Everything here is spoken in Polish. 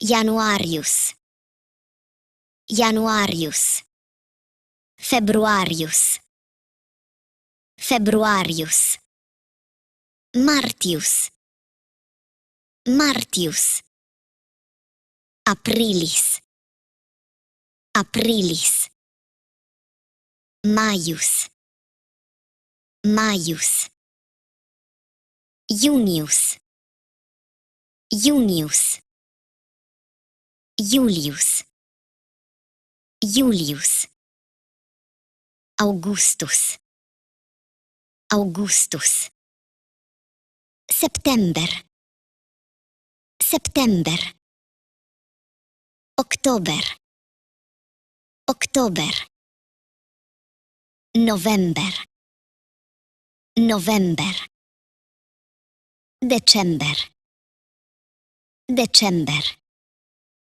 Januarius, Januarius, Februarius, Februarius, Martius, Martius, Aprilis, Aprilis, Maius, Maius, Junius, Junius, Julius, Julius, Augustus, Augustus, September, September, Oktober, Oktober, November, November, December, December.